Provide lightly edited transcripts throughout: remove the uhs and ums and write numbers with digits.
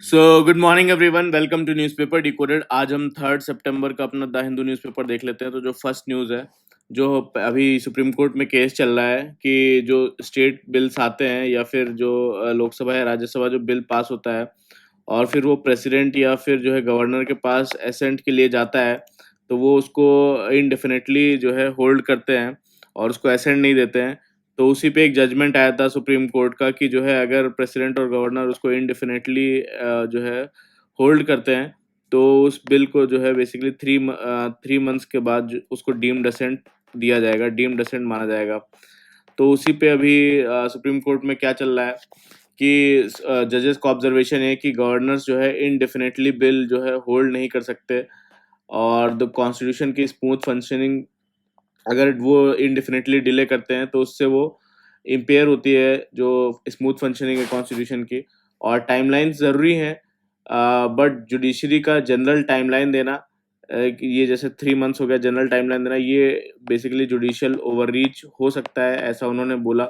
So good morning everyone, welcome to newspaper decoded. आज हम 3 सितंबर का अपना द हिंदू न्यूज़पेपर देख लेते हैं। तो जो फर्स्ट न्यूज़ है, जो अभी सुप्रीम कोर्ट में केस चल रहा है कि जो स्टेट बिल्स आते हैं या फिर जो लोकसभा या राज्यसभा जो बिल पास होता है और फिर वो प्रेसिडेंट या फिर जो है गवर्नर के पास एसेंट के लिए जाता है, तो वो उसको इनडेफिनेटली जो है होल्ड करते हैं और उसको एसेंट नहीं देते हैं। तो उसी पे एक जजमेंट आया था सुप्रीम कोर्ट का कि जो है अगर प्रेसिडेंट और गवर्नर उसको इनडेफिनेटली जो है होल्ड करते हैं, तो उस बिल को जो है बेसिकली 3 मंथ्स के बाद उसको डीम्ड एसेंट दिया जाएगा, डीम्ड एसेंट माना जाएगा। तो उसी पे अभी सुप्रीम कोर्ट में क्या चल रहा है कि जजेस का ऑब्जर्वेशन है कि गवर्नर्स जो है इनडेफिनेटली बिल जो है होल्ड नहीं कर सकते और द कॉन्स्टिट्यूशन की स्मूथ फंक्शनिंग अगर वो इनडेफिनेटली डिले करते हैं तो उससे वो इम्पेयर होती है जो स्मूथ फंक्शनिंग है कॉन्स्टिट्यूशन की। और टाइमलाइंस ज़रूरी हैं, बट जुडिशरी का जनरल टाइमलाइन देना कि ये जैसे 3 मंथ्स हो गया जनरल टाइमलाइन देना, ये बेसिकली जुडिशियल ओवररीच हो सकता है, ऐसा उन्होंने बोला।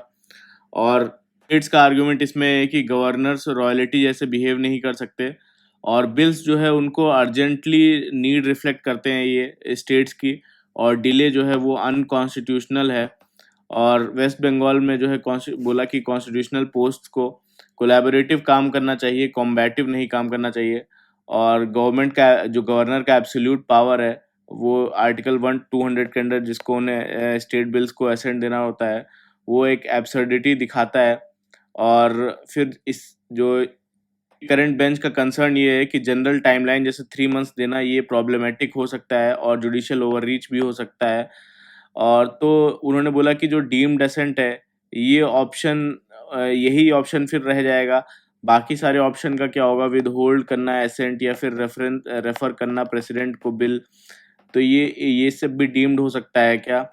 और स्टेट्स का आर्गुमेंट इसमें है कि गवर्नर्स रॉयल्टी जैसे बिहेव नहीं कर सकते और बिल्स जो है उनको अर्जेंटली नीड रिफ्लेक्ट करते हैं ये स्टेट्स की, और डिले जो है वो अनकॉन्स्टिट्यूशनल है। और वेस्ट बंगाल में जो है बोला कि कॉन्स्टिट्यूशनल पोस्ट को कोलैबोरेटिव काम करना चाहिए, कॉम्बैटिव नहीं काम करना चाहिए। और गवर्नमेंट का जो गवर्नर का एब्सोल्यूट पावर है, वो आर्टिकल 1 200 के अंदर जिसको उन्हें स्टेट बिल्स को असेंट देना होता है, वो एक एब्सर्डिटी दिखाता है। और फिर इस जो करंट बेंच का कंसर्न ये है कि जनरल टाइमलाइन जैसे 3 मंथ्स देना ये प्रॉब्लमेटिक हो सकता है और जुडिशियल ओवररीच भी हो सकता है। और तो उन्होंने बोला कि जो डीम्ड एसेंट है, ये ऑप्शन यही ऑप्शन फिर रह जाएगा। बाकी सारे ऑप्शन का क्या होगा, विद होल्ड करना एसेंट या फिर रेफर करना प्रेसिडेंट को बिल, तो ये सब भी डीम्ड हो सकता है क्या?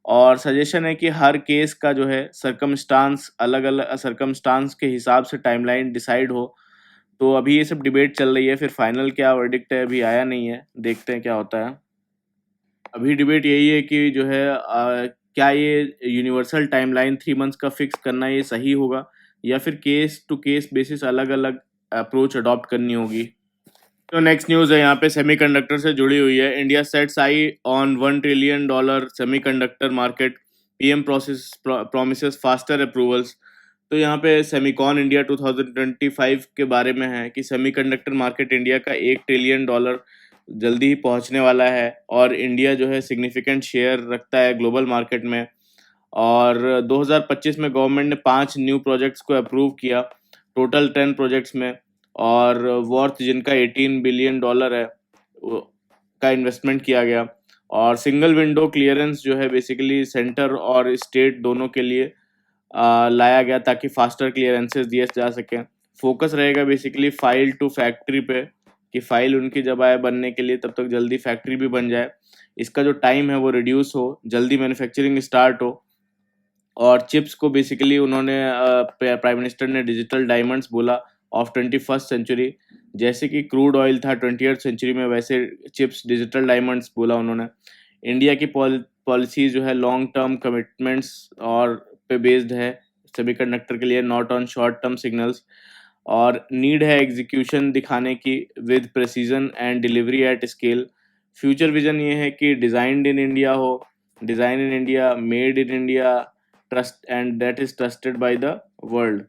और सजेशन है कि हर केस का जो है सर्कमस्टांस अलग-अलग सर्कमस्टांस के हिसाब से टाइमलाइन डिसाइड हो। तो अभी ये सब डिबेट चल रही है, फिर फाइनल क्या वर्डिक्ट है अभी आया नहीं है, देखते हैं क्या होता है। अभी डिबेट यही है कि जो है क्या ये यूनिवर्सल टाइमलाइन 3 मंथ्स का फिक्स करना ये सही होगा या फिर केस टू केस बेसिस अलग-अलग अप्रोच अडॉप्ट करनी होगी। तो नेक्स्ट न्यूज़ है यहाँ पे सेमीकंडक्टर से जुड़ी हुई है। India sets I on $1 trillion semiconductor market, PM promises faster approvals. तो यहाँ पे सेमिकॉन इंडिया 2025 के बारे में है कि सेमीकंडक्टर मार्केट इंडिया का $1 ट्रिलियन जल्दी ही पहुँचने वाला है और इंडिया जो है सिग्निफिकेंट शेयर रखता है ग्लोबल मार्केट में। और 2025 में गवर्नमेंट ने 5 न्यू प्रोजेक्ट्स को अप्रूव किया, टोटल 10 प्रोजेक्ट्स में, और वर्थ जिनका $18 बिलियन है का इन्वेस्टमेंट किया गया। और सिंगल विंडो क्लियरेंस जो है बेसिकली सेंटर और स्टेट दोनों के लिए लाया गया ताकि फास्टर क्लियरेंसेस दिए जा सकें। फोकस रहेगा बेसिकली फाइल टू फैक्ट्री पे, कि फाइल उनकी जब आए बनने के लिए तब तक जल्दी फैक्ट्री भी बन जाए, इसका जो टाइम है वो रिड्यूस हो, जल्दी मैन्युफैक्चरिंग स्टार्ट हो। और चिप्स को बेसिकली उन्होंने प्राइम मिनिस्टर ने डिजिटल डायमंड्स बोला ऑफ 21st सेंचुरी। जैसे कि क्रूड ऑयल था 20th सेंचुरी में, वैसे चिप्स डिजिटल डायमंड्स बोला उन्होंने। इंडिया की पॉलिसी जो है लॉन्ग टर्म कमिटमेंट्स और पे बेस्ड है सेमीकंडक्टर के लिए, not on short term signals. और नीड है एग्जीक्यूशन दिखाने की with precision and delivery at scale. Future vision ये है कि डिज़ाइंड इन इंडिया हो, design in India, made in India, trust and that is trusted by the world.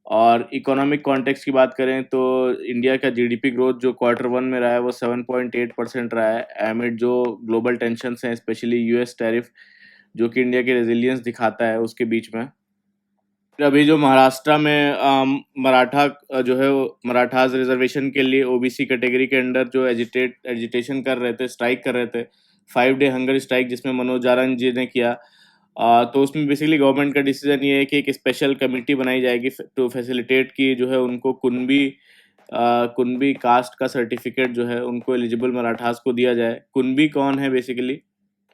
और economic context की बात करें तो इंडिया का जीडीपी ग्रोथ जो Q1 में रहा है वो 7.8% रहा है, एमिड जो ग्लोबल टेंशन्स हैं, स्पेशली यूएस टैरिफ, जो कि इंडिया की रेजिलियंस दिखाता है उसके बीच में। फिर अभी जो महाराष्ट्र में मराठा जो है वो मराठास रिजर्वेशन के लिए ओबीसी कैटेगरी के अंडर जो एजिटेशन कर रहे थे, स्ट्राइक कर रहे थे, 5 डे हंगर स्ट्राइक जिसमें मनोज जारंग जी ने किया। तो उसमें बेसिकली गवर्नमेंट का डिसीजन ये है कि एक स्पेशल कमेटी बनाई जाएगी टू फैसिलिटेट की जो है उनको कुनबी कास्ट का सर्टिफिकेट जो है उनको एलिजिबल मराठास को दिया जाए। कुनबी कौन है बेसिकली?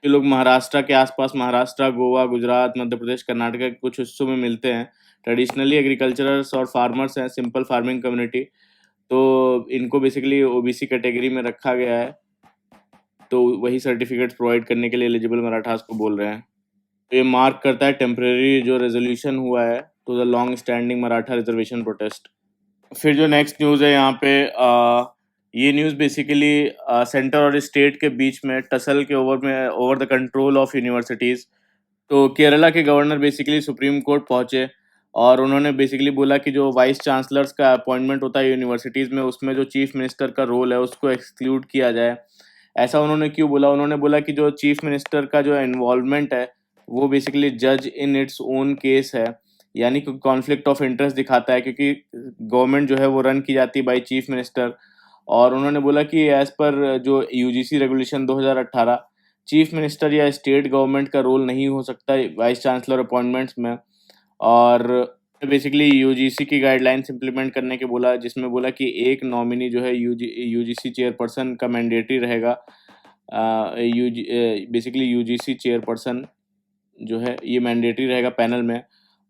ये लोग महाराष्ट्र के आसपास, महाराष्ट्र, गोवा, गुजरात, मध्य प्रदेश, कर्नाटक के कुछ हिस्सों में मिलते हैं। ट्रेडिशनली एग्रीकल्चरर्स और फार्मर्स हैं, सिंपल फार्मिंग कम्युनिटी। तो इनको बेसिकली ओबीसी कैटेगरी में रखा गया है, तो वही सर्टिफिकेट्स प्रोवाइड करने के लिए एलिजिबल मराठास को बोल रहे हैं। तो ये मार्क करता है टेम्परेरी जो रेजोल्यूशन हुआ है to the long standing Maratha reservation protest. फिर जो नेक्स्ट न्यूज़ है यहाँ पे ये न्यूज़ बेसिकली सेंटर और स्टेट के बीच में टसल के over the control of universities. तो केरला के गवर्नर बेसिकली सुप्रीम कोर्ट पहुंचे और उन्होंने बेसिकली बोला कि जो वाइस चांसलर्स का अपॉइंटमेंट होता है यूनिवर्सिटीज़ में, उसमें जो चीफ मिनिस्टर का रोल है उसको एक्सक्लूड किया जाए। ऐसा उन्होंने क्यों बोला? उन्होंने बोला कि जो चीफ मिनिस्टर का जो इन्वॉल्वमेंट है वो बेसिकली जज इन इट्स ओन केस है, यानी कि कॉन्फ्लिक्ट ऑफ इंटरेस्ट दिखाता है, क्योंकि गवर्नमेंट जो है वो रन की जाती है बाय चीफ मिनिस्टर। और उन्होंने बोला कि एज पर जो यूजीसी रेगुलेशन 2018, चीफ मिनिस्टर या स्टेट गवर्नमेंट का रोल नहीं हो सकता वाइस चांसलर अपॉइंटमेंट्स में। और बेसिकली यूजीसी की गाइडलाइंस इंप्लीमेंट करने के बोला, जिसमें बोला कि एक नॉमिनी जो है यूजीसी चेयरपर्सन का मैंडेटरी रहेगा। बेसिकली यूजीसी चेयरपर्सन जो है ये मैंडेटरी रहेगा पैनल में।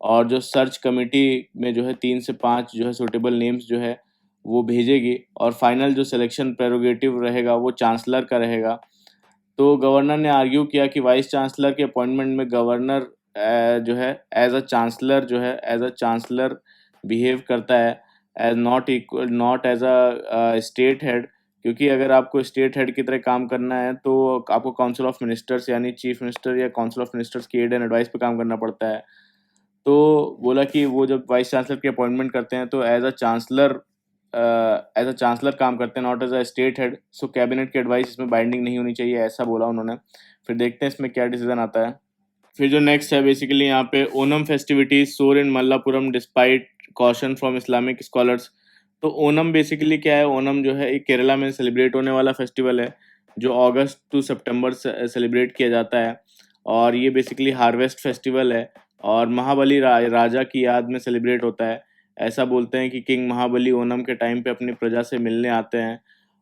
और जो सर्च कमेटी में जो है 3 से 5 जो है सूटेबल नेम्स जो है वो भेजेगी, और फाइनल जो सिलेक्शन प्रेरोगेटिव रहेगा वो चांसलर का रहेगा। तो गवर्नर ने आर्ग्यू किया कि वाइस चांसलर के अपॉइंटमेंट में गवर्नर जो है एज अ चांसलर बिहेव करता है, as not as a state head. क्योंकि अगर आपको स्टेट हेड की तरह काम करना है तो आपको काउंसिल ऑफ मिनिस्टर्स यानी चीफ मिनिस्टर या काउंसिल ऑफ मिनिस्टर्स की एड एंड एडवाइस पे काम करना पड़ता है। तो बोला कि वो जब वाइस चांसलर की अपॉइंटमेंट करते हैं तो एज अ चांसलर काम करते हैं, not as a state head. So cabinet की एडवाइस इसमें बाइंडिंग नहीं होनी चाहिए, ऐसा बोला उन्होंने। फिर देखते हैं इसमें क्या डिसीजन आता है। फिर जो नेक्स्ट है बेसिकली यहाँ पे Onam festivities soar in Malappuram despite caution from Islamic scholars. तो ओनम बेसिकली क्या है? ओनम जो है एक केरला में सेलिब्रेट होने वाला फेस्टिवल है जो अगस्त टू सितंबर से सेलिब्रेट किया जाता है। और ये बेसिकली हार्वेस्ट फेस्टिवल है और महाबली राजा की याद में सेलिब्रेट होता है। ऐसा बोलते हैं कि किंग महाबली ओनम के टाइम पे अपनी प्रजा से मिलने आते हैं।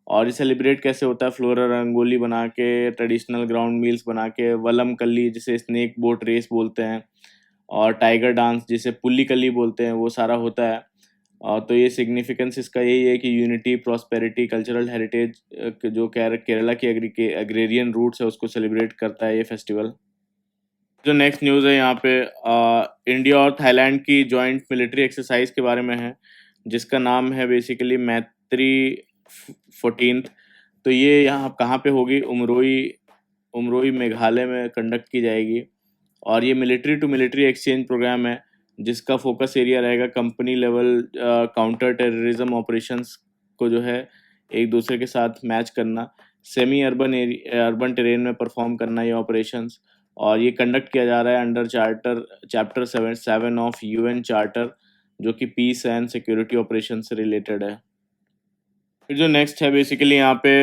और ये सेलिब्रेट कैसे होता है? फ्लोरल रंगोली बना के, ट्रेडिशनल ग्राउंड मील्स बना के, वलम कली जिसे स्नेक बोट रेस बोलते हैं, और टाइगर डांस जिसे पुल्ली कली बोलते हैं, वो सारा होता है। और तो ये सिग्निफिकेंस इसका यही है कि यूनिटी, प्रॉस्पेरिटी, कल्चरल हेरिटेज, जो केरला की एग्रेरियन रूट्स है उसको सेलिब्रेट करता है ये फेस्टिवल। जो नेक्स्ट न्यूज़ है यहाँ पे इंडिया और थाईलैंड की जॉइंट मिलिट्री एक्सरसाइज के बारे में है, जिसका नाम है बेसिकली मैत्री 14th। तो ये यहाँ कहाँ पे होगी? उमरोई उमरोई मेघालय में कंडक्ट की जाएगी। और ये military to military exchange program है जिसका फोकस एरिया रहेगा company level counter terrorism operations को जो है एक दूसरे के साथ मैच करना, सेमी अर्बन टेरेन में परफॉर्म करना ये ऑपरेशंस। और ये कंडक्ट किया जा रहा है under chapter 7 of UN charter, जो कि पीस एंड सिक्योरिटी ऑपरेशन से रिलेटेड है। फिर जो नेक्स्ट है बेसिकली यहाँ पे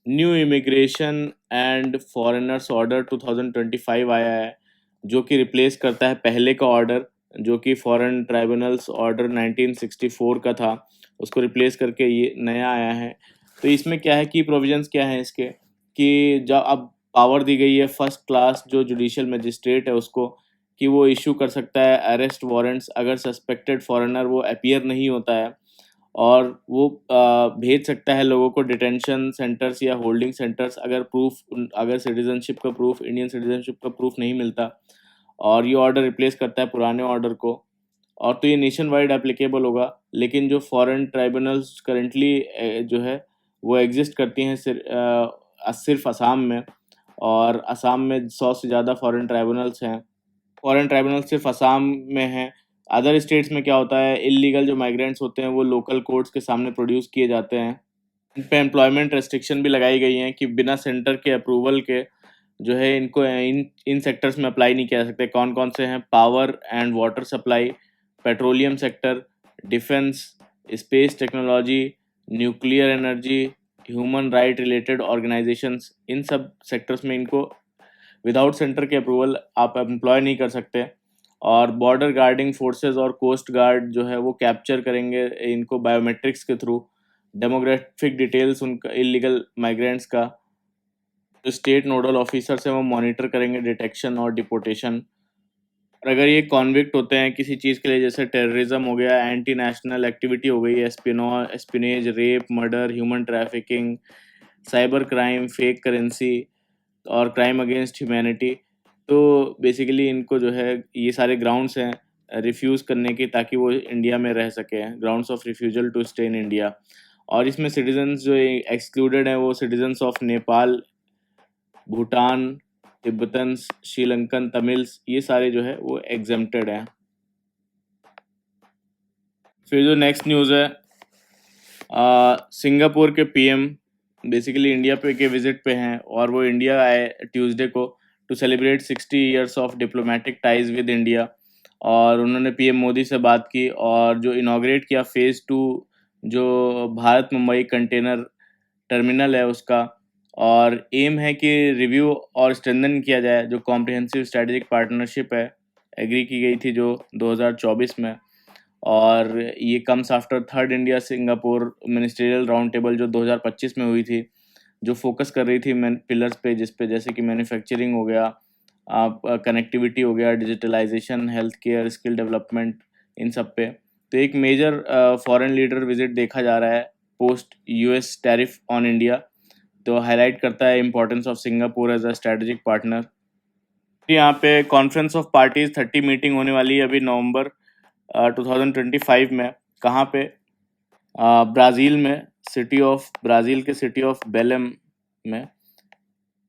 new immigration and foreigners order 2025 आया है, जो कि रिप्लेस करता है पहले का ऑर्डर जो कि फॉरेन ट्राइब्यूनल्स ऑर्डर 1964 का था। उसको रिप्लेस करके ये नया आया है। तो इसमें क्या है कि प्रोविजंस क्या है इसके, कि जब अब पावर दी गई है फर्स्ट क्लास जो जुडिशियल मजिस्ट्रेट है उसको, कि वो इशू कर सकता है अरेस्ट वारंट्स अगर सस्पेक्टेड फॉरेनर वो अपीयर नहीं होता है। और वो भेज सकता है लोगों को डिटेंशन सेंटर्स या होल्डिंग सेंटर्स अगर सिटीजनशिप का प्रूफ, इंडियन सिटीजनशिप का प्रूफ नहीं मिलता। और ये ऑर्डर रिप्लेस करता है पुराने ऑर्डर को। और तो ये नेशन वाइड एप्लीकेबल होगा, लेकिन जो फॉरेन ट्राइब्यूनल्स करेंटली जो है वो एग्जिस्ट करती हैं सिर्फ असम में। और असम में 100 से ज़्यादा फॉरेन ट्राइब्यूनल्स हैं। फॉरेन ट्राइब्यूनल सिर्फ असम में हैं। अदर स्टेट्स में क्या होता है, इलीगल जो माइग्रेंट्स होते हैं वो लोकल कोर्ट्स के सामने प्रोड्यूस किए जाते हैं। इन पे एम्प्लॉयमेंट रेस्ट्रिक्शन भी लगाई गई हैं कि बिना सेंटर के अप्रूवल के जो है इनको इन इन सेक्टर्स में अप्लाई नहीं किया जा सकते। कौन कौन से हैं? Power and water supply, petroleum sector, defence, space technology, nuclear energy, human right related organisations. इन सब सेक्टर्स में इनको विदाउट सेंटर के अप्रूवल आप एम्प्लॉय नहीं कर सकते। और बॉर्डर गार्डिंग फोर्सेस और कोस्ट गार्ड जो है वो कैप्चर करेंगे इनको बायोमेट्रिक्स के थ्रू, डेमोग्राफिक डिटेल्स उनका इलीगल माइग्रेंट्स का। जो स्टेट नोडल ऑफिसर्स हैं वो मॉनिटर करेंगे डिटेक्शन और डिपोर्टेशन। और अगर ये कॉन्विक्ट होते हैं किसी चीज़ के लिए, जैसे टेररिज्म हो गया, एंटी नेशनल एक्टिविटी हो गई, espionage, rape, murder, human trafficking, cyber crime, fake currency और क्राइम अगेंस्ट ह्यूमैनिटी, तो बेसिकली इनको जो है ये सारे ग्राउंड्स हैं रिफ्यूज़ करने की, ताकि वो इंडिया में रह सकें, grounds of refusal to stay in India. और इसमें सिटीजन्स जो एक्सक्लूडेड हैं वो citizens of Nepal, Bhutan, Tibetans, Sri Lankan, Tamils, ये सारे जो है वो एग्जेम्प्टेड हैं। फिर जो नेक्स्ट न्यूज़ है, सिंगापुर के पीएम बेसिकली इंडिया पे के विजिट पे हैं, और वो इंडिया आए ट्यूसडे को to celebrate 60 years of diplomatic ties with India. और उन्होंने पीएम मोदी से बात की और जो इनाग्रेट किया फ़ेज़ 2 जो भारत मुंबई कंटेनर टर्मिनल है उसका। और एम है कि रिव्यू और स्ट्रेंथन किया जाए जो कॉम्प्रिहेंसिव स्ट्रेटेजिक पार्टनरशिप है, एग्री की गई थी जो 2024 में। और ये comes after third India Singapore ministerial round table जो 2025 में हुई थी, जो फोकस कर रही थी मैन पिलर्स पे, जिस पे जैसे कि मैन्युफैक्चरिंग हो गया, कनेक्टिविटी हो गया, digitalisation, health care, skill development, इन सब पे। तो एक मेजर फॉरेन लीडर विजिट देखा जा रहा है post US tariff on India, तो हाईलाइट करता है importance of Singapore as a strategic partner. यहाँ पे कॉन्फ्रेंस ऑफ पार्टीज 30 मीटिंग होने वाली है अभी नवंबर 2025 में। कहाँ पे? ब्राज़ील में, ब्राज़ील के सिटी ऑफ बेलेम में।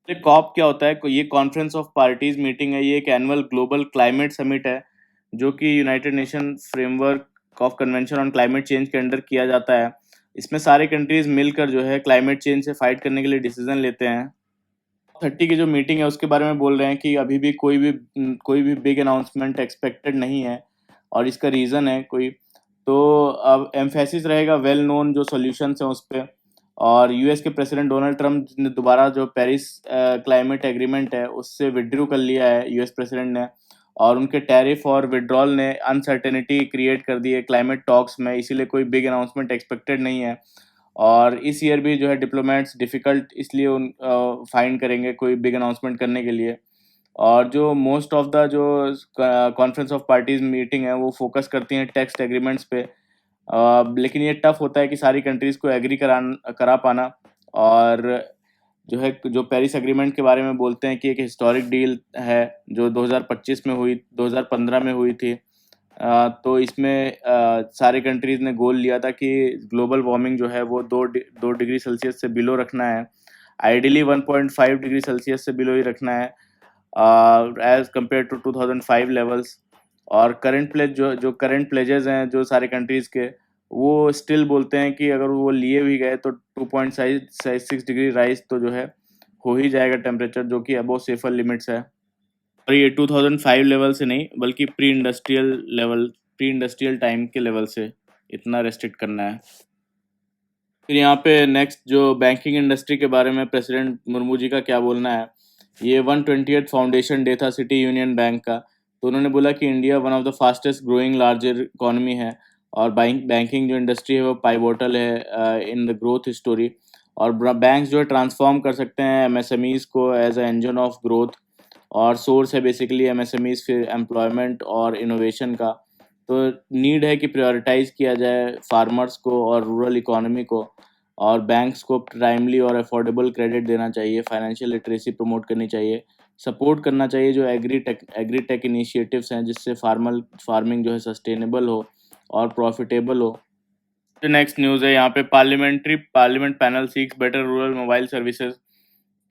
ये कॉप क्या होता है? ये कॉन्फ्रेंस ऑफ पार्टीज मीटिंग है, ये एक एनुअल ग्लोबल क्लाइमेट समिट है जो कि United nation framework of convention on climate change के अंडर किया जाता है। इसमें सारे कंट्रीज मिलकर जो है क्लाइमेट चेंज से फाइट करने के लिए डिसीजन लेते हैं। 30 की जो मीटिंग है उसके बारे में बोल रहे हैं कि अभी भी कोई भी बिग अनाउंसमेंट एक्सपेक्टेड नहीं है, और इसका रीज़न है कोई, तो अब एम्फेसिस रहेगा वेल नोन जो सॉल्यूशंस हैं उस पे। और यूएस के प्रेसिडेंट डोनाल्ड ट्रम्प ने दोबारा जो पेरिस क्लाइमेट एग्रीमेंट है उससे विड्रू कर लिया है यूएस प्रेसिडेंट ने, और उनके टैरिफ और विड्रॉल ने अनसर्टेनिटी क्रिएट कर दी है क्लाइमेट टॉक्स में, इसीलिए कोई बिग अनाउंसमेंट एक्सपेक्टेड नहीं है। और इस ईयर भी जो है डिप्लोमेट्स डिफ़िकल्ट इसलिए फाइंड करेंगे कोई बिग अनाउंसमेंट करने के लिए। और जो मोस्ट ऑफ द जो कॉन्फ्रेंस ऑफ पार्टीज मीटिंग है वो फोकस करती हैं टेक्स्ट एग्रीमेंट्स पे। लेकिन ये टफ होता है कि सारी कंट्रीज़ को एग्री करा पाना। और जो है जो पेरिस एग्रीमेंट के बारे में बोलते हैं कि एक हिस्टोरिक डील है जो 2025 में हुई, 2015 में हुई थी। तो इसमें सारे कंट्रीज़ ने गोल लिया था कि ग्लोबल वार्मिंग जो है वो 2 डिग्री सेल्सियस से बिलो रखना है, आइडियली 1.5 डिग्री सेल्सियस से बिलो ही रखना है एज कम्पेयर टू 2005 लेवल्स। और करंट प्लेज जो करंट प्लेजेस हैं जो सारे कंट्रीज़ के, वो स्टिल बोलते हैं कि अगर वो लिए भी गए तो 2.6 डिग्री राइज तो जो है हो ही जाएगा टेम्परेचर, जो कि अबव सेफर लिमिट्स है। और ये 2005 लेवल से नहीं बल्कि प्री इंडस्ट्रियल टाइम के लेवल से इतना रेस्ट्रिक्ट करना है। फिर यहाँ पे नेक्स्ट जो बैंकिंग इंडस्ट्री के बारे में प्रेसिडेंट मुर्मू जी का क्या बोलना है। ये 120th फाउंडेशन डे था सिटी यूनियन बैंक का, तो उन्होंने बोला कि India one of the fastest growing larger economy है, और बैंकिंग जो इंडस्ट्री है वो पाइवोटल है इन द ग्रोथ स्टोरी। और बैंक्स जो है ट्रांसफॉर्म कर सकते हैं एमएसएमईज को as a engine of growth, और सोर्स है बेसिकली एमएसएमईज फिर एम्प्लॉयमेंट और इनोवेशन का। तो नीड है कि प्रायोरिटाइज किया जाए फार्मर्स को और रूरल इकोनॉमी को, और बैंक्स को टाइमली और अफोर्डेबल क्रेडिट देना चाहिए, फाइनेंशियल लिटरेसी प्रमोट करनी चाहिए, सपोर्ट करना चाहिए जो एग्री टेक इनिशिएटिव्स हैं जिससे फार्मिंग जो है सस्टेनेबल हो और प्रॉफिटेबल हो। जो नेक्स्ट न्यूज़ है यहाँ पे parliament panel seeks better rural mobile services.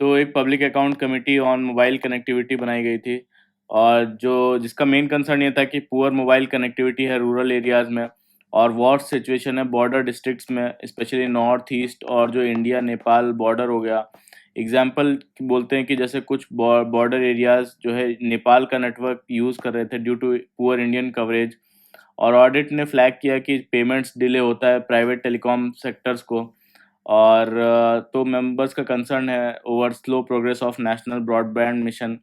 तो एक public account committee on mobile connectivity बनाई गई थी, और जिसका मेन कंसर्न ये था कि पुअर मोबाइल कनेक्टिविटी है रूरल एरियाज़ में, और वॉर सिचुएशन है बॉर्डर डिस्ट्रिक्ट्स में, स्पेशली नॉर्थ ईस्ट और जो इंडिया नेपाल बॉर्डर हो गया। एग्जाम्पल बोलते हैं कि जैसे कुछ बॉर्डर एरियाज़ जो है नेपाल का नेटवर्क यूज़ कर रहे थे due to poor Indian coverage. और ऑडिट ने फ्लैग किया कि पेमेंट्स डिले होता है प्राइवेट टेलीकॉम सेक्टर्स को। और तो मेंबर्स का कंसर्न है over slow progress of national broadband mission.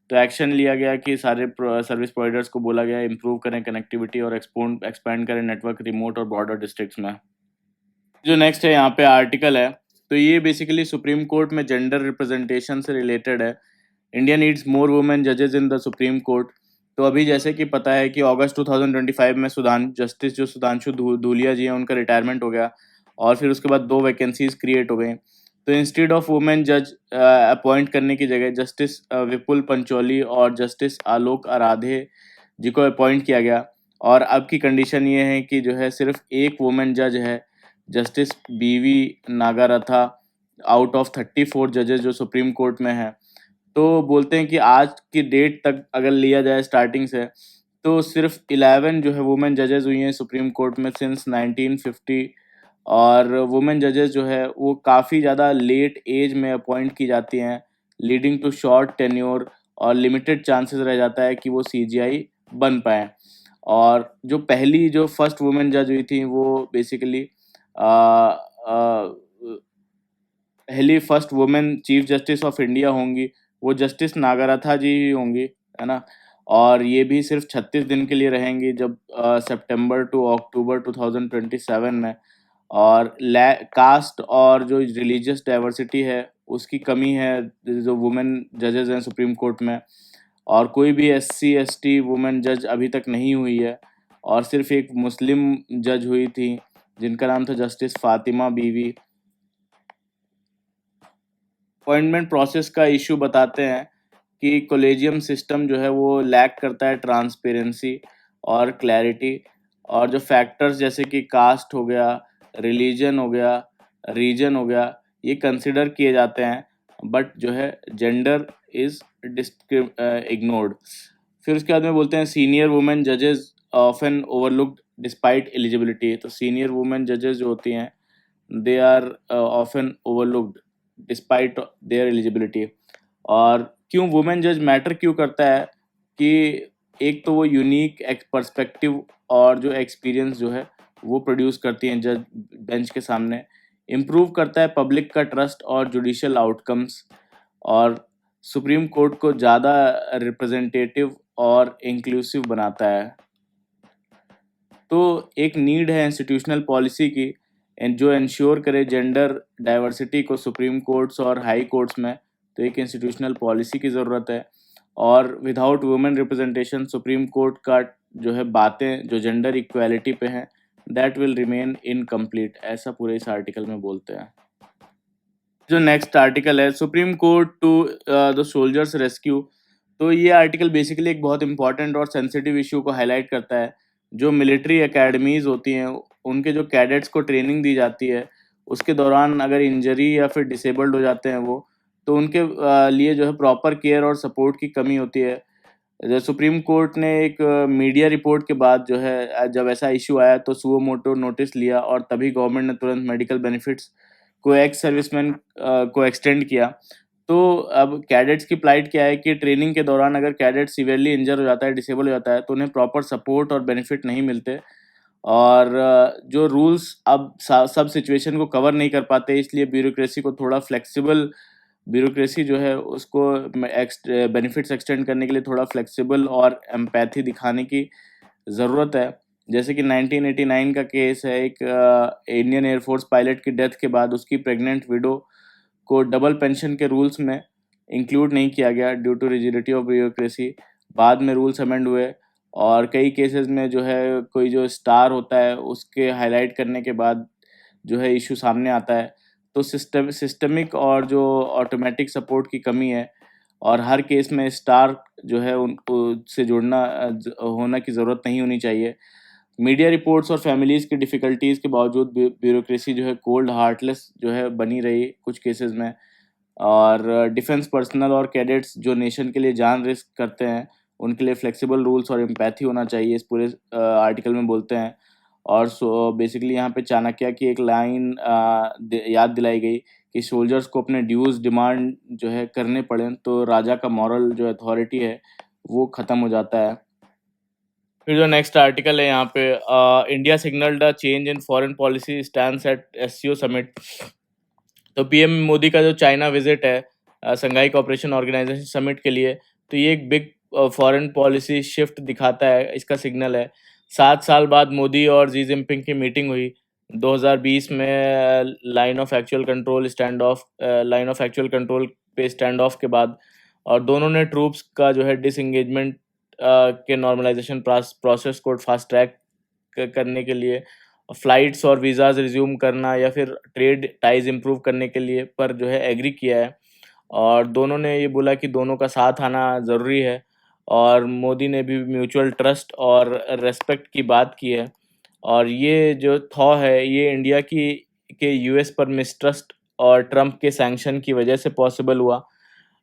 तो एक्शन लिया गया कि सारे सर्विस प्रोवाइडर्स को बोला गया इम्प्रूव करें कनेक्टिविटी और एक्सपेंड करें नेटवर्क रिमोट और बॉर्डर डिस्ट्रिक्ट्स में। जो नेक्स्ट है यहाँ पे आर्टिकल है, तो ये बेसिकली सुप्रीम कोर्ट में जेंडर रिप्रेजेंटेशन से रिलेटेड है। इंडिया नीड्स मोर वुमेन जजेस इन द सुप्रीम कोर्ट। तो अभी जैसे कि पता है कि अगस्त 2025 में जस्टिस जो सुधांशु धूलिया जी हैं उनका रिटायरमेंट हो गया, और फिर उसके बाद 2 वैकेंसीज क्रिएट हो गई। तो इंस्टेड ऑफ वुमेन जज अपॉइंट करने की जगह जस्टिस विपुल पंचोली और जस्टिस आलोक आराधे जी को अपॉइंट किया गया। और अब की कंडीशन ये है कि जो है सिर्फ एक वुमेन जज है, जस्टिस बीवी नागारथा, आउट ऑफ 34 जजेस जो सुप्रीम कोर्ट में है। तो बोलते हैं कि आज की डेट तक अगर लिया जाए स्टार्टिंग से, तो सिर्फ 11 जो है वुमेन जजेस हुई हैं सुप्रीम कोर्ट में सिंस 1950। और वुमेन जजेस जो है वो काफ़ी ज़्यादा लेट एज में अपॉइंट की जाती हैं, लीडिंग टू शॉर्ट टेन्योर, और लिमिटेड चांसेस रह जाता है कि वो सीजीआई बन पाए। और जो पहली जो फर्स्ट वुमेन जज हुई थी वो बेसिकली पहली first women chief justice of India होंगी, वो जस्टिस नागारथा जी ही होंगी, है ना। और ये भी सिर्फ 36 दिन के लिए रहेंगी, जब सितंबर टू अक्टूबर 2027 में। और कास्ट और जो रिलीजियस डाइवर्सिटी है उसकी कमी है जो वुमेन जजेस हैं सुप्रीम कोर्ट में। और कोई भी SC ST वुमेन जज अभी तक नहीं हुई है, और सिर्फ एक मुस्लिम जज हुई थी जिनका नाम था जस्टिस फातिमा बीवी। अपॉइंटमेंट प्रोसेस का इशू बताते हैं कि कॉलेजियम सिस्टम जो है वो लैक करता है ट्रांसपेरेंसी और क्लैरिटी। और जो फैक्टर्स जैसे कि कास्ट हो गया, रिलीजन हो गया, रीजन हो गया, ये कंसिडर किए जाते हैं, बट जो है जेंडर इज इग्नोर्ड। फिर उसके बाद में बोलते हैं सीनियर वुमेन जजेस ऑफन ओवरलुक्ड डिस्पाइट एलिजिबिलिटी। तो सीनियर वुमेन जजेस जो होती हैं they are often overlooked despite their eligibility. और क्यों वुमेन जज मैटर क्यों करता है कि एक तो वो यूनिक एक पर्सपेक्टिव और जो एक्सपीरियंस जो है वो प्रोड्यूस करती हैं जज बेंच के सामने, इम्प्रूव करता है पब्लिक का ट्रस्ट और जुडिशियल आउटकम्स, और सुप्रीम कोर्ट को ज़्यादा रिप्रेजेंटेटिव और इंक्लूसिव बनाता है। तो एक नीड है इंस्टीट्यूशनल पॉलिसी की जो इंश्योर करे जेंडर डाइवर्सिटी को सुप्रीम कोर्ट्स और हाई कोर्ट्स में। तो एक इंस्टीट्यूशनल पॉलिसी की ज़रूरत है। और without women representation supreme court का जो है बातें जो जेंडर इक्वालिटी पे हैं दैट विल रिमेन इनकम्प्लीट, ऐसा पूरे इस आर्टिकल में बोलते हैं। जो नेक्स्ट आर्टिकल है Supreme Court to the soldiers rescue. तो ये आर्टिकल बेसिकली एक बहुत इंपॉर्टेंट और सेंसिटिव इशू को हाईलाइट करता है। जो मिलिट्री एकेडमीज होती हैं उनके जो कैडेट्स को ट्रेनिंग दी जाती है उसके दौरान अगर इंजरी या फिर डिसेबल्ड हो जाते हैं वो, तो उनके लिए जो है प्रॉपर केयर और सपोर्ट की कमी होती है। सुप्रीम कोर्ट ने एक मीडिया रिपोर्ट के बाद जो है जब ऐसा इशू आया तो सुओ मोटो नोटिस लिया, और तभी गवर्नमेंट ने तुरंत मेडिकल बेनिफिट्स को एक्स सर्विसमैन को एक्सटेंड किया। तो अब कैडेट्स की प्लाइट क्या है कि ट्रेनिंग के दौरान अगर कैडेट सीवियरली इंजर हो जाता है, डिसेबल हो जाता है, तो उन्हें प्रॉपर सपोर्ट और बेनिफिट नहीं मिलते। और जो रूल्स अब सब सिचुएशन को कवर नहीं कर पाते, इसलिए ब्यूरोक्रेसी को थोड़ा फ्लेक्सिबल, ब्यूरोक्रेसी जो है उसको बेनिफिट्स एक्सटेंड करने के लिए थोड़ा फ्लेक्सिबल और एम्पैथी दिखाने की ज़रूरत है। जैसे कि 1989 का केस है, एक इंडियन एयरफोर्स पायलट की डेथ के बाद उसकी प्रेग्नेंट विडो को डबल पेंशन के रूल्स में इंक्लूड नहीं किया गया due to rigidity of bureaucracy. बाद में रूल्स अमेंड हुए, और कई केसेस में जो है कोई जो स्टार होता है उसके हाईलाइट करने के बाद जो है इशू सामने आता है। तो सिस्टमिक और जो ऑटोमेटिक सपोर्ट की कमी है, और हर केस में स्टार जो है उनको से जुड़ना होना की ज़रूरत नहीं होनी चाहिए। मीडिया रिपोर्ट्स और फैमिलीज़ की डिफ़िकल्टीज़ के बावजूद ब्यूरोक्रेसी जो है कोल्ड हार्टलेस जो है बनी रही कुछ केसेस में। और डिफेंस पर्सनल और कैडेट्स जो नेशन के लिए जान रिस्क करते हैं उनके लिए फ्लेक्सिबल रूल्स और एम्पैथी होना चाहिए, इस पूरे आर्टिकल में बोलते हैं। और बेसिकली यहाँ पे चाणक्य की एक लाइन याद दिलाई गई कि सोल्जर्स को अपने ड्यूज डिमांड जो है करने पड़े तो राजा का मॉरल जो अथॉरिटी है वो ख़त्म हो जाता है। फिर जो नेक्स्ट आर्टिकल है यहाँ पे India signalled a change in foreign policy stands eight SCO summit. तो PM मोदी का जो चाइना विजिट है संघाई कोऑपरेशन ऑर्गेनाइजेशन समिट के लिए, तो ये एक बिग फॉरेन पॉलिसी शिफ्ट दिखाता है, इसका सिग्नल है। 7 साल बाद मोदी और जी जिनपिंग की मीटिंग हुई 2020 में लाइन ऑफ एक्चुअल कंट्रोल पे स्टैंड ऑफ के बाद। और दोनों ने ट्रूप्स का जो है डिसंगेजमेंट के नॉर्मलाइजेशन प्रोसेस को फास्ट ट्रैक करने के लिए, फ्लाइट्स और वीज़ाज़ रिज्यूम करना या फिर ट्रेड टाइज इम्प्रूव करने के लिए पर जो है एग्री किया है। और दोनों ने ये बोला कि दोनों का साथ आना ज़रूरी है। और मोदी ने भी म्यूचुअल ट्रस्ट और रेस्पेक्ट की बात की है। और ये जो थॉ है ये इंडिया की के यूएस पर मिसट्रस्ट और ट्रम्प के सैंक्शन की वजह से पॉसिबल हुआ।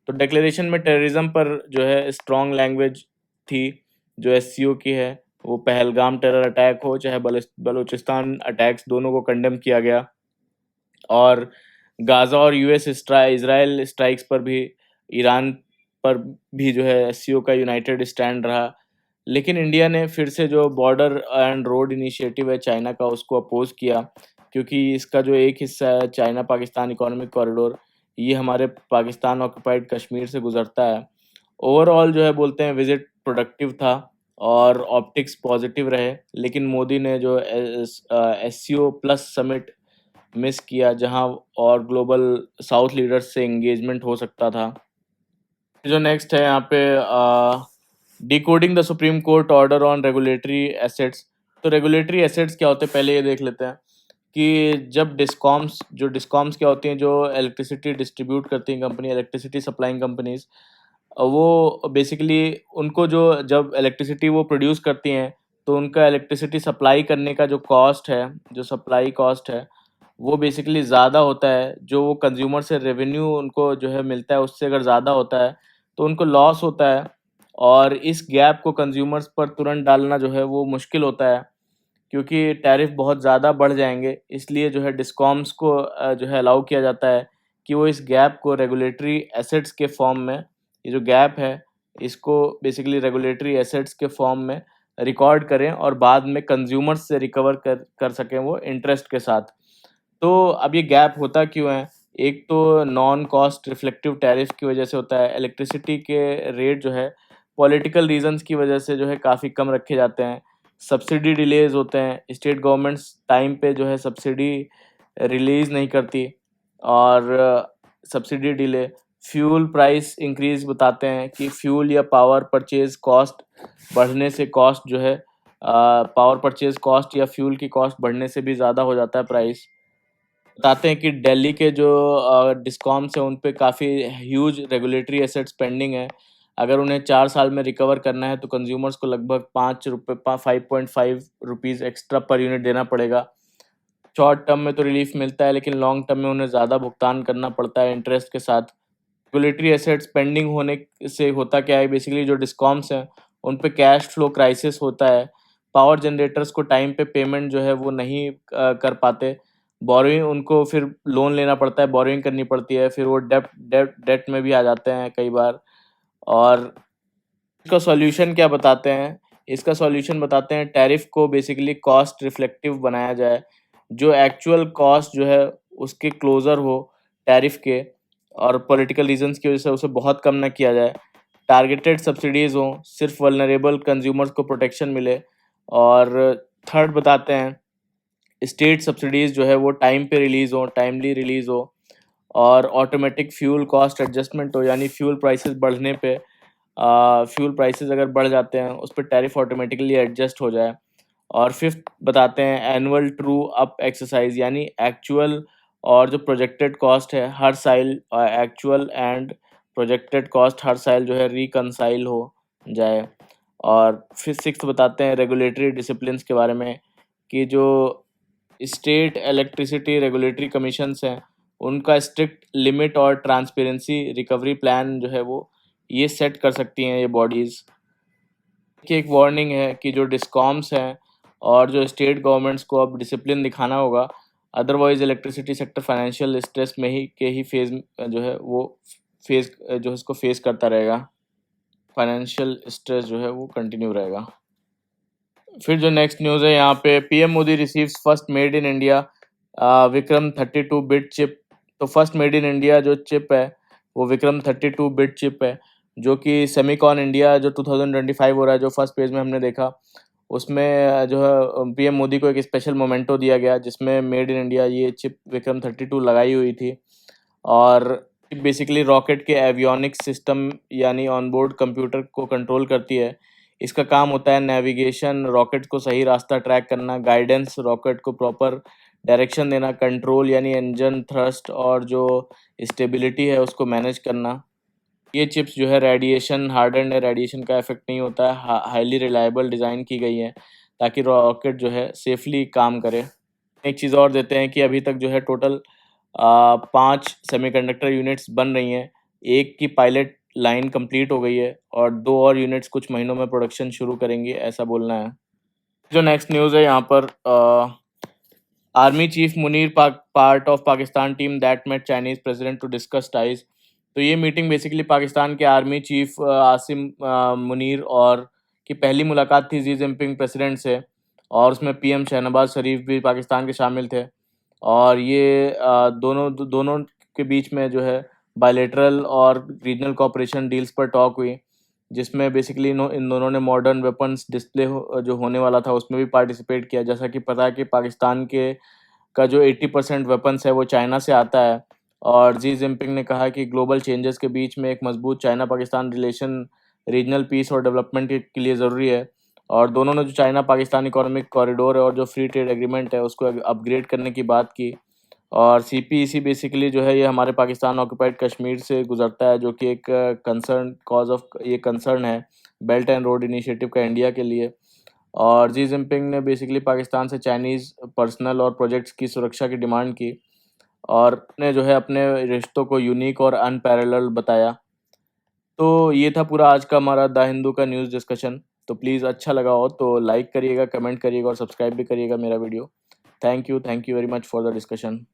तो डिक्लेरेशन में टेररिज्म पर जो है स्ट्रॉन्ग लैंग्वेज थी जो एससीओ की है। वो पहलगाम टेरर अटैक हो चाहे बलूचिस्तान अटैक्स, दोनों को कंडेम किया गया। और गाज़ा और यूएस इज़राइल स्ट्राइक्स पर भी, ईरान पर भी जो है एससीओ का यूनाइटेड स्टैंड रहा। लेकिन इंडिया ने फिर से जो बॉर्डर एंड रोड इनिशिएटिव है चाइना का, उसको अपोज किया, क्योंकि इसका जो एक हिस्सा है चाइना पाकिस्तान इकोनॉमिक कॉरिडोर, ये हमारे पाकिस्तान ऑक्युपाइड कश्मीर से गुजरता है। ओवरऑल जो है बोलते हैं विजिट प्रोडक्टिव था और ऑप्टिक्स पॉजिटिव रहे, लेकिन मोदी ने जो एससीओ प्लस समिट मिस किया जहां और ग्लोबल साउथ लीडर्स से एंगेजमेंट हो सकता था। जो नेक्स्ट है यहाँ पे decoding the supreme court order on regulatory assets. तो रेगुलेटरी एसेट्स क्या होते हैं पहले ये देख लेते हैं कि जब डिस्कॉम्स क्या होती हैं, जो इलेक्ट्रिसिटी डिस्ट्रीब्यूट करती हैं कंपनी, इलेक्ट्रिसिटी सप्लाइंग कंपनीज, वो बेसिकली उनको जो जब इलेक्ट्रिसिटी वो प्रोड्यूस करती हैं तो उनका इलेक्ट्रिसिटी सप्लाई करने का जो कॉस्ट है, जो सप्लाई कॉस्ट है, वो बेसिकली ज़्यादा होता है। जो वो कंज्यूमर से रेवेन्यू उनको जो है मिलता है उससे अगर ज़्यादा होता है तो उनको लॉस होता है। और इस गैप को कंज्यूमर्स पर तुरंत डालना जो है वो मुश्किल होता है, क्योंकि टैरिफ बहुत ज़्यादा बढ़ जाएंगे। इसलिए जो है डिस्कॉम्स को जो है अलाउ किया जाता है कि वो इस गैप को रेगुलेटरी एसेट्स के फॉर्म में, ये जो गैप है इसको बेसिकली रेगुलेटरी एसेट्स के फॉर्म में रिकॉर्ड करें और बाद में कंज्यूमर्स से रिकवर कर सकें वो इंटरेस्ट के साथ। तो अब ये गैप होता क्यों है? एक तो नॉन कॉस्ट रिफ्लेक्टिव टैरिफ की वजह से होता है। इलेक्ट्रिसिटी के रेट जो है पॉलिटिकल रीजंस की वजह से जो है काफ़ी कम रखे जाते हैं। सब्सिडी डिलेज होते हैं, स्टेट गवर्नमेंट्स टाइम पे जो है सब्सिडी रिलीज़ नहीं करती। और subsidy delay, fuel price increase बताते हैं कि फ्यूल या पावर परचेज कॉस्ट बढ़ने से कॉस्ट जो है पावर परचेज कॉस्ट या फ्यूल की कॉस्ट बढ़ने से भी ज़्यादा हो जाता है प्राइस। बताते हैं कि दिल्ली के जो डिस्कॉम्स हैं उन पे काफ़ी ह्यूज रेगुलेटरी एसेट्स पेंडिंग है। अगर उन्हें 4 साल में रिकवर करना है तो कंज्यूमर्स को लगभग ₹5.5 एक्स्ट्रा पर यूनिट देना पड़ेगा। शॉर्ट टर्म में तो रिलीफ मिलता है, लेकिन लॉन्ग टर्म में उन्हें ज़्यादा भुगतान करना पड़ता है इंटरेस्ट के साथ। रेगुलेटरी एसेट्स पेंडिंग होने से होता क्या है, बेसिकली जो डिस्कॉम्स हैं उन पे कैश फ्लो क्राइसिस होता है। पावर जनरेटर्स को टाइम पे पेमेंट जो है वो नहीं कर पाते। बोरोइंग, उनको फिर लोन लेना पड़ता है, बोरोइंग करनी पड़ती है, फिर वो डेट में भी आ जाते हैं कई बार। और इसका सॉल्यूशन क्या बताते हैं? इसका सॉल्यूशन बताते हैं टैरिफ को बेसिकली कॉस्ट रिफ्लेक्टिव बनाया जाए। जो एक्चुअल कॉस्ट जो है उसके क्लोज़र हो टैरिफ के, और पॉलिटिकल रीजंस की वजह से उसे बहुत कम ना किया जाए। टारगेटेड सब्सिडीज़ हों, सिर्फ वल्नरेबल कंज्यूमर्स को प्रोटेक्शन मिले। और थर्ड बताते हैं स्टेट सब्सिडीज़ जो है वो टाइम पे रिलीज़ हो, टाइमली रिलीज़ हो। और ऑटोमेटिक फ्यूल कॉस्ट एडजस्टमेंट हो, यानी फ्यूल प्राइसेस बढ़ने पे फ्यूल प्राइसेस अगर बढ़ जाते हैं उस पर टैरिफ ऑटोमेटिकली एडजस्ट हो जाए। और फिफ्थ बताते हैं एनुअल ट्रू अप एक्सरसाइज, यानी एक्चुअल और जो प्रोजेक्टेड कॉस्ट है हर साल, एक्चुअल एंड प्रोजेक्टेड कॉस्ट हर साल जो है रिकनसाइल हो जाए। और फिर सिक्स्थ बताते हैं रेगुलेटरी डिसिप्लिन्स के बारे में, कि जो स्टेट इलेक्ट्रिसिटी रेगुलेटरी कमीशंस हैं उनका स्ट्रिक्ट लिमिट और ट्रांसपेरेंसी रिकवरी प्लान जो है वो ये सेट कर सकती हैं ये बॉडीज़। की एक वार्निंग है कि जो डिस्कॉम्स हैं और जो स्टेट गवर्नमेंट्स को अब डिसिप्लिन दिखाना होगा, otherwise electricity sector financial stress में ही फेज जो है वो फेस जो है इसको फेस करता रहेगा। फाइनेंशियल स्ट्रेस जो है वो कंटिन्यू रहेगा। फिर जो नेक्स्ट न्यूज़ है यहाँ पे, PM Modi receives first made in India Vikram 32 bit chip. तो फर्स्ट मेड इन इंडिया जो चिप है वो विक्रम 32 बिट चिप है, जो कि सेमिकॉन इंडिया जो 2025 हो रहा है, जो फर्स्ट पेज में हमने देखा उसमें जो है पीएम मोदी को एक स्पेशल मोमेंटो दिया गया जिसमें मेड इन इंडिया ये चिप विक्रम 32 लगाई हुई थी। और बेसिकली रॉकेट के एवियोनिक्स सिस्टम यानी ऑनबोर्ड कंप्यूटर को कंट्रोल करती है। इसका काम होता है नेविगेशन, रॉकेट को सही रास्ता ट्रैक करना, गाइडेंस, रॉकेट को प्रॉपर डायरेक्शन देना, कंट्रोल यानी इंजन थ्रस्ट और जो स्टेबिलिटी है उसको मैनेज करना। ये चिप्स जो है रेडिएशन हार्डन्ड है, रेडिएशन का इफेक्ट नहीं होता है, हाईली रिलायबल डिज़ाइन की गई है ताकि रॉकेट जो है सेफली काम करे। एक चीज़ और देते हैं कि अभी तक जो है टोटल 5 सेमीकंडक्टर यूनिट्स बन रही हैं। एक की पायलट लाइन कंप्लीट हो गई है और 2 और यूनिट्स कुछ महीनों में प्रोडक्शन शुरू करेंगे, ऐसा बोलना है। जो नेक्स्ट न्यूज़ है यहाँ पर army chief Munir part of Pakistan team that met Chinese president to discuss ties. तो ये मीटिंग बेसिकली पाकिस्तान के आर्मी चीफ आसिम मुनीर और की पहली मुलाकात थी जी जिनपिंग प्रेसिडेंट से, और उसमें पीएम शहनवाज शरीफ भी पाकिस्तान के शामिल थे। और ये दोनों के बीच में जो है बायलेटरल और रीजनल कोऑपरेशन डील्स पर टॉक हुई, जिसमें बेसिकली इन दोनों ने मॉडर्न वेपन्स डिस्प्ले जो होने वाला था उसमें भी पार्टिसिपेट किया। जैसा कि पता है कि पाकिस्तान के का जो 80% वेपन्स है वो चाइना से आता है, और जी जिनपिंग ने कहा कि ग्लोबल चेंजेस के बीच में एक मजबूत China Pakistan relation regional piece और डेवलपमेंट के लिए ज़रूरी है। और दोनों ने जो चाइना पाकिस्तान इकोनॉमिक कॉरिडोर है और जो फ्री ट्रेड एग्रीमेंट है उसको अपग्रेड करने की बात की। और सीपीईसी बेसिकली जो है ये हमारे पाकिस्तान ऑक्यूपाइड कश्मीर से गुजरता है, जो कि एक कंसर्न है बेल्ट एंड रोड इनिशिएटिव का इंडिया के लिए। और जी जिनपिंग ने बेसिकली पाकिस्तान से चाइनीज़ पर्सनल और प्रोजेक्ट्स की सुरक्षा की डिमांड की, और ने जो है अपने रिश्तों को यूनिक और अनपैरेलल बताया। तो ये था पूरा आज का हमारा द हिंदू का न्यूज़ डिस्कशन। तो प्लीज़ अच्छा लगा हो तो लाइक करिएगा, कमेंट करिएगा और सब्सक्राइब भी करिएगा मेरा video. Thank you very much for the discussion.